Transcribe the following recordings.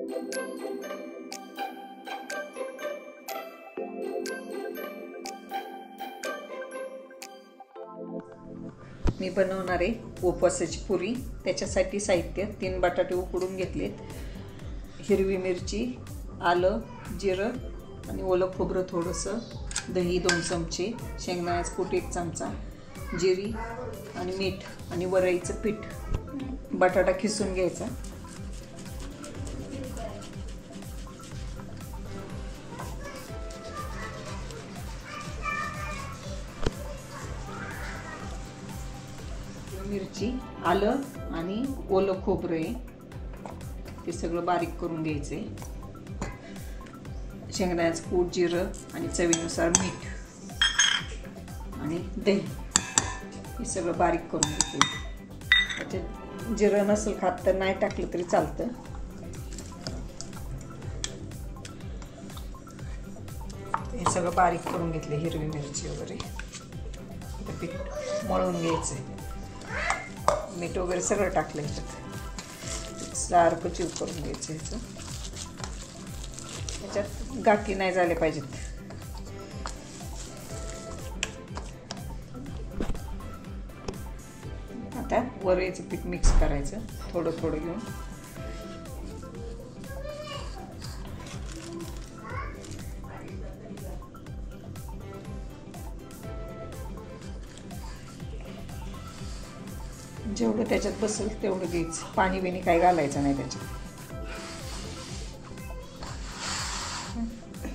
मी बनवणार आहे उपवासाची पुरी। त्याच्यासाठी साहित्य 3 बटाटे उकडून घेतलेत, हिरवी मिरची, आलं, जिरं आणि ओलं खोबरं थोडंसं, दही 2 चमचे, शेंगदाण्याचं कूट 1 चमचा, जिरी आणि मीठ आणि वरईचं पीठ। बटाटा खिसून घ्यायचा। मिरची, आलं आणि ओलं खोबरं आहे ते सगळं बारीक करून घ्यायचे। शेंगदाण्याचं कूट, जिरं आणि चवीनुसार मीठ आणि दही हे सगळं बारीक करून घेते। त्याच्यात जिरं नसेल खात तर नाही टाकलं तरी चालतं। हे सगळं बारीक करून घेतले, हिरवी मिरची वगैरे। ते पीठ मळून घ्यायचं, मीठ वगैरे सगळं टाकलं ह्याच्यात, सारखं चिव करून घ्यायचं ह्याचं। ह्याच्यात गाठी नाही झाले पाहिजेत। आता वरईचं पीठ मिक्स करायचं थोडं थोडं घेऊन। जेवढं त्याच्यात बसेल तेवढं घ्यायचं, पाणी बिणी काही घालायचं नाही त्याच्यात।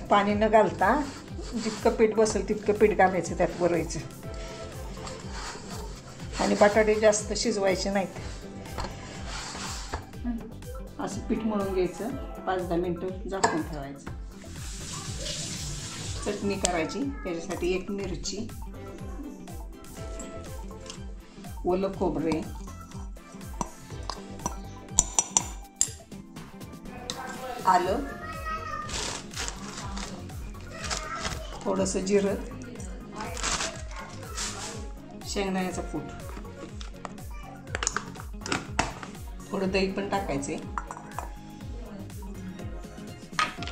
पाणी न घालता जितकं पीठ बसेल तितकं पीठ घालायचं त्यात वरईचं। आणि बटाटे जास्त शिजवायचे नाहीत, असं पीठ मळून घ्यायचं, 5-10 मिनिटं झाकून ठेवायचं। चटणी करायची, त्याच्यासाठी 1 मिरची, ओलं खोबरे, आलं, थोडंसं जिरं, शेंगदाण्याचं कूट, थोडं दही पण टाकायचे।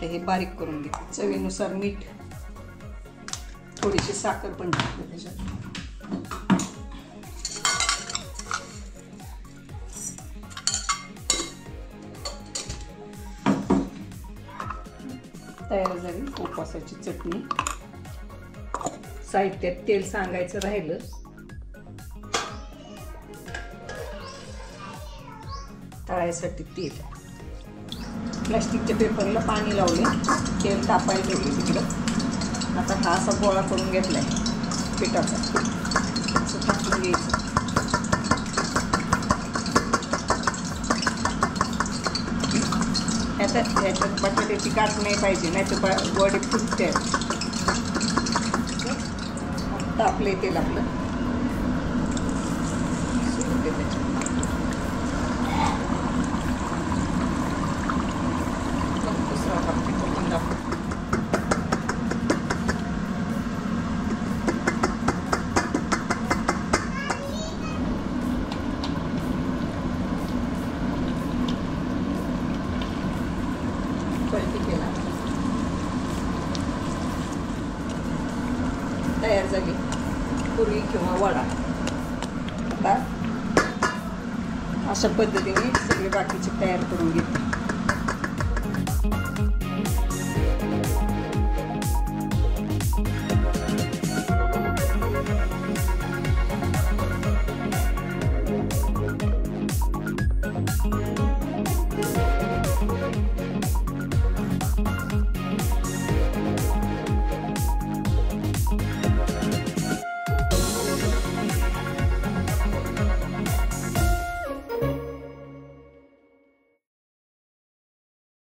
हे बारीक करून घे, चवीनुसार मीठ, थोडीशी साखर पण टाकते त्याच्यात। तयार झाली उपवासाची चटणी। साहित्यात तेल सांगायचं राहिलं, तळायसाठी तेल, प्लास्टिकच्या पेपरला पाणी लावले, तेल तापायला ठेवले तिकडं। आता हा असा गोळा करून घेतलाय पिठाचा, असं टाकून घ्यायचं। ह्याच्यात बटाट्याची गाठ नाही पाहिजे, नाही तर वडे फुटते। तापले तेल आपलं, दुसरा टाकून दाखव। तयार झाली पुरी किंवा वडा। आता अशा पद्धतीने सगळे बाकीचे तयार करून घेते।